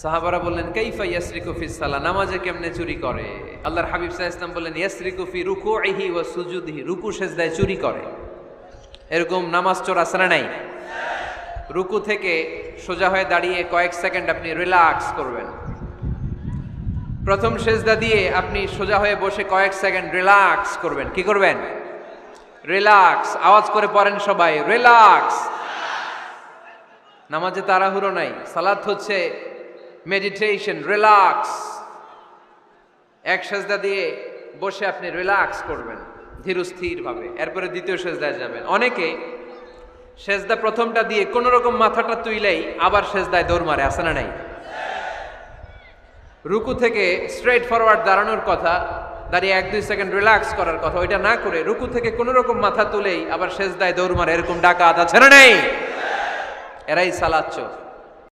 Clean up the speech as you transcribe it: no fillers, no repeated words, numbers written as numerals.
সাহাবারা বললেন কাইফা ইয়াসরিকু ফিস সালাহ, নামাজে কেমনে চুরি করে? আল্লাহর হাবিব সাল্লাল্লাহু আলাইহি ওয়াসাল্লাম বললেন ইয়াসরিকু ফি রুকুইহি ওয়া সুজুদিহি, রুকু সেজদায় চুরি করে। এরকম নামাজ চোর আছে না নাই? রুকু থেকে সোজা হয়ে দাঁড়িয়ে কয়েক সেকেন্ড আপনি রিল্যাক্স করবেন। প্রথম সেজদা দিয়ে আপনি সোজা হয়ে বসে কয়েক সেকেন্ড রিল্যাক্স করবেন। কি করবেন? রিল্যাক্স। আওয়াজ করে পড়েন সবাই, রিল্যাক্স। নামাজে তাড়াহুড়ো নাই, সালাত হচ্ছে মেডিটেশন, রিল্যাক্স। এক সেজদা দিয়ে বসে আপনি রিল্যাক্স করবেন ধীরস্থির ভাবে, এরপরে দ্বিতীয় সেজদায় যাবেন। অনেকে সেজদা প্রথমটা দিয়ে কোন রকম মাথাটা তুইলেই আবার সেজদায় দৌড় মারে, আছে না নাই? রুকু থেকে স্ট্রেট ফরওয়ার্ড দাঁড়ানোর কথা, দাঁড়িয়ে 1-2 সেকেন্ড রিল্যাক্স করার কথা, ওইটা না করে রুকু থেকে কোন রকম মাথা তুলেই আবার সেজদায় দৌড় মারে, এরকম ডাকাত আছে না নাই? এরাই সালাত চোর।